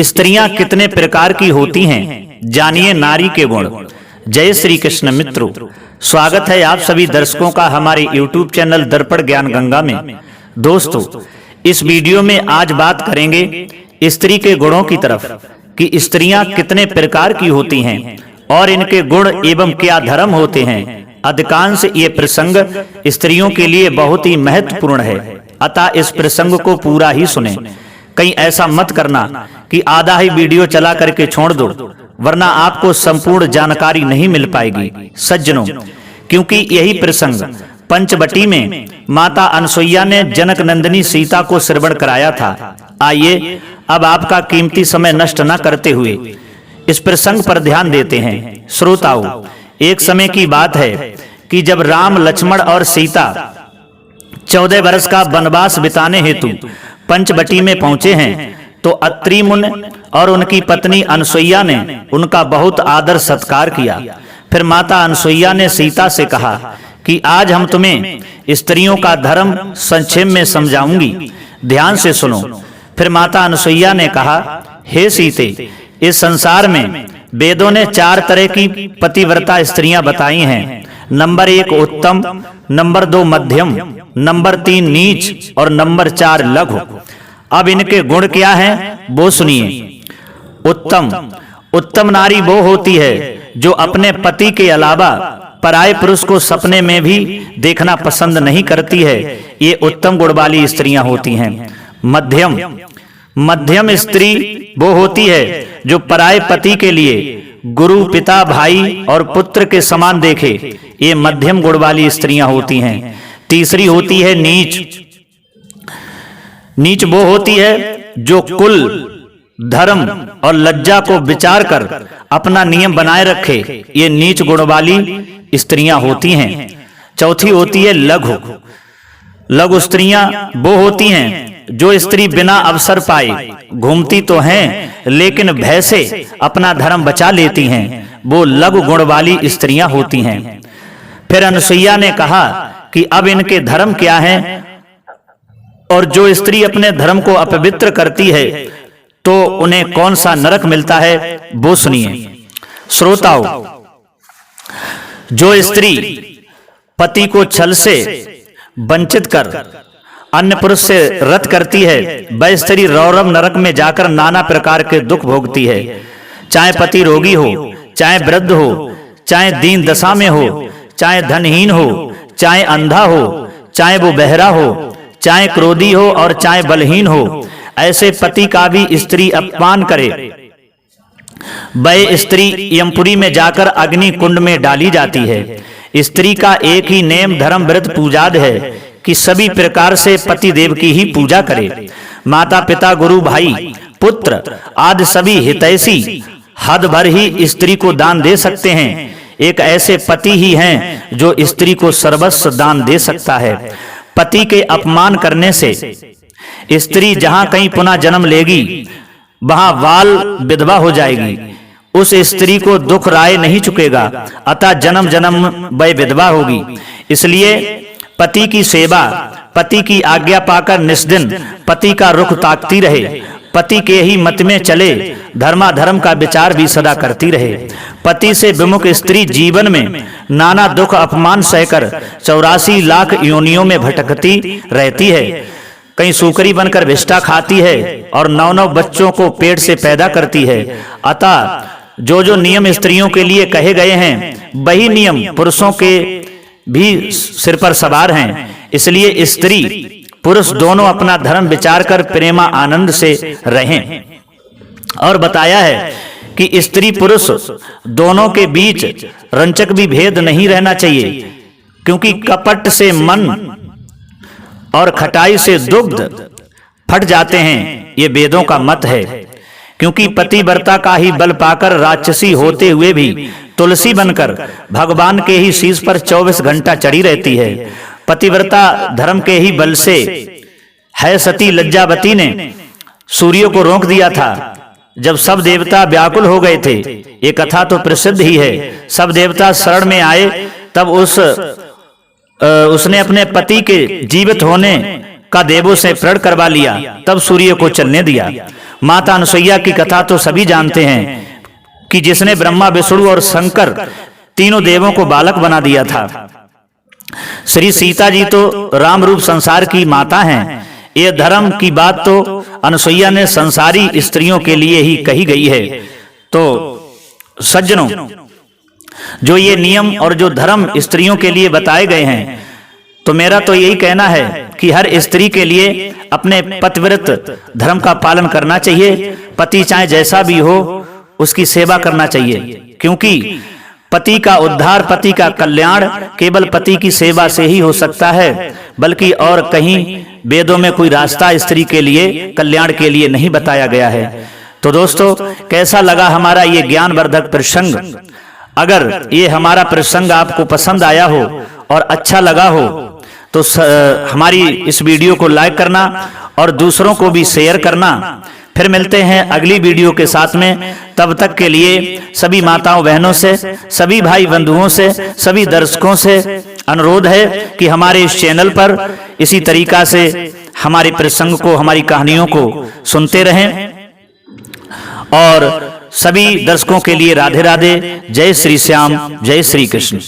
स्त्रियां कितने प्रकार की होती हैं, जानिए नारी के गुण। जय श्री कृष्ण मित्रों, स्वागत है आप सभी दर्शकों का हमारे YouTube चैनल दर्पण ज्ञान गंगा में। दोस्तों, इस वीडियो में आज बात करेंगे स्त्री के गुणों की तरफ कि स्त्रियां कितने प्रकार की होती हैं और इनके गुण एवं क्या धर्म होते हैं। अधिकांश ये प्रसंग स्त्रियों के लिए बहुत ही महत्वपूर्ण है, अतः इस प्रसंग को पूरा ही सुने। कहीं ऐसा मत करना कि आधा ही वीडियो चला करके छोड़ दो, वरना आपको संपूर्ण जानकारी नहीं मिल पाएगी सज्जनों। क्योंकि यही प्रसंग पंचवटी में माता अनसुईया ने जनक नंदिनी सीता को श्रवण कराया था। आइए अब आपका कीमती समय नष्ट न करते हुए इस प्रसंग पर ध्यान देते हैं। श्रोताओं, एक समय की बात है कि जब राम, लक्ष्मण और सीता 14 वर्ष का वनवास बिताने हेतु पंचवटी में पहुंचे हैं, तो अत्रि मुनि और उनकी पत्नी अनसुईया ने उनका बहुत आदर सत्कार किया। फिर माता अनसुईया ने सीता से कहा कि आज हम तुम्हें स्त्रियों का धर्म संक्षेप में समझाऊंगी, ध्यान से सुनो। फिर माता अनसुईया ने कहा, हे सीते, इस संसार में वेदों ने 4 तरह की पतिव्रता स्त्रियां बताई हैं। नंबर 1 उत्तम, नंबर 2 मध्यम, नंबर 3 नीच और नंबर 4 लघु। अब इनके गुण क्या हैं वो सुनिए। उत्तम नारी वो होती है जो अपने पति के अलावा पराये पुरुष को सपने में भी देखना पसंद नहीं करती है। ये उत्तम गुण वाली स्त्रियां होती हैं। मध्यम स्त्री वो होती है जो पराये पति के लिए गुरु, पिता, भाई और पुत्र के समान देखे। ये मध्यम गुण वाली स्त्रियां होती हैं। तीसरी होती है नीच वो होती है जो कुल, धर्म और लज्जा को विचार कर अपना नियम बनाए रखे। ये नीच गुण वाली स्त्रियां होती हैं। चौथी होती है लघु स्त्रियां वो होती हैं जो स्त्री बिना अवसर पाए घूमती तो हैं, लेकिन भय से अपना धर्म बचा लेती हैं। वो लघु गुण वाली स्त्रियां होती हैं। फिर अनसुईया ने कहा कि अब इनके धर्म क्या हैं, और जो स्त्री अपने धर्म को अपवित्र करती है तो उन्हें कौन सा नरक मिलता है वो सुनिए। श्रोताओं, जो स्त्री पति को छल से वंचित कर अन्य पुरुष से रत करती है, वह स्त्री रौरव नरक में जाकर नाना प्रकार के दुख भोगती है। चाहे पति रोगी हो, चाहे वृद्ध हो, चाहे दीन दशा में हो, चाहे धनहीन हो, चाहे अंधा हो, चाहे वो बहरा हो, चाहे क्रोधी हो और चाहे बलहीन हो, ऐसे पति का भी स्त्री अपमान करे, वह स्त्री यमपुरी में जाकर अग्नि कुंड में डाली जाती है। स्त्री का एक ही नेम धर्म व्रत पूजाद है कि सभी प्रकार से पति देव की ही पूजा करे। माता पिता, गुरु, भाई, पुत्र आदि सभी हितैषी हद भर ही स्त्री को दान दे सकते हैं। एक ऐसे पति ही हैं जो स्त्री को सर्वस्व दान दे सकता है। पति के अपमान करने से स्त्री जहां कहीं पुनः जन्म लेगी, वहां बाल विधवा हो जाएगी। उस स्त्री को दुख राय नहीं चुकेगा, अतः जन्म जन्म वह विधवा होगी। इसलिए पति की सेवा, पति की आज्ञा पाकर निस्दिन पति का रुख ताकती रहे, पति के ही मत में चले, धर्माधर्म का विचार भी सदा करती रहे। पति से विमुख स्त्री जीवन में नाना दुख अपमान सहकर 84 लाख योनियों में भटकती रहती है। कहीं सूकरी बनकर विष्ठा खाती है और 9 बच्चों को पेट से पैदा करती है। अतः जो नियम स्त्रियों के लिए कहे गए हैं, वही नियम पुरुषों के भी सिर पर सवार हैं। इसलिए स्त्री पुरुष दोनों अपना धर्म विचार कर प्रेमा आनंद से रहें। और बताया है कि स्त्री पुरुष दोनों के बीच रंचक भी भेद नहीं रहना चाहिए, क्योंकि कपट से मन और खटाई से दुग्ध फट जाते हैं। ये वेदों का मत है। क्योंकि पतिव्रता का ही बल पाकर राक्षसी होते हुए भी तुलसी बनकर भगवान के ही शीश पर 24 घंटा चढ़ी रहती है। पतिव्रता धर्म के ही बल से है सती लज्जावती ने सूर्य को रोक दिया था जब सब देवता व्याकुल हो गए थे। ये कथा तो प्रसिद्ध ही है। सब देवता शरण में आए, तब उसने अपने पति के जीवित होने का देवों से प्रण करवा लिया, तब सूर्य को चलने दिया। माता अनुसुईया की कथा तो सभी जानते हैं कि जिसने ब्रह्मा, विष्णु और शंकर तीनों देवों को बालक बना दिया था। श्री सीता जी तो राम रूप संसार की माता हैं। ये धर्म की बात तो अनुसुईया ने संसारी स्त्रियों के लिए ही कही गई है। तो सज्जनों, जो ये नियम और जो धर्म स्त्रियों के लिए बताए गए हैं, तो मेरा तो यही कहना है कि हर स्त्री के लिए अपने पतिव्रत धर्म का पालन करना चाहिए। पति चाहे जैसा भी हो, उसकी सेवा करना चाहिए, क्योंकि पति का उद्धार, पति का कल्याण केवल पति की सेवा से ही हो सकता है, बल्कि और कहीं वेदों में कोई रास्ता स्त्री के लिए कल्याण के लिए नहीं बताया गया है। तो दोस्तों, कैसा लगा हमारा ये ज्ञानवर्धक प्रसंग? अगर ये हमारा प्रसंग आपको पसंद आया हो और अच्छा लगा हो तो हमारी इस वीडियो को लाइक करना और दूसरों को भी शेयर करना। फिर मिलते हैं अगली वीडियो के साथ में। तब तक के लिए सभी माताओं बहनों से, सभी भाई बंधुओं से, सभी दर्शकों से अनुरोध है कि हमारे इस चैनल पर इसी तरीका से हमारे प्रसंग को, हमारी कहानियों को सुनते रहें। और सभी दर्शकों के लिए राधे राधे। जय श्री श्याम, जय श्री कृष्ण।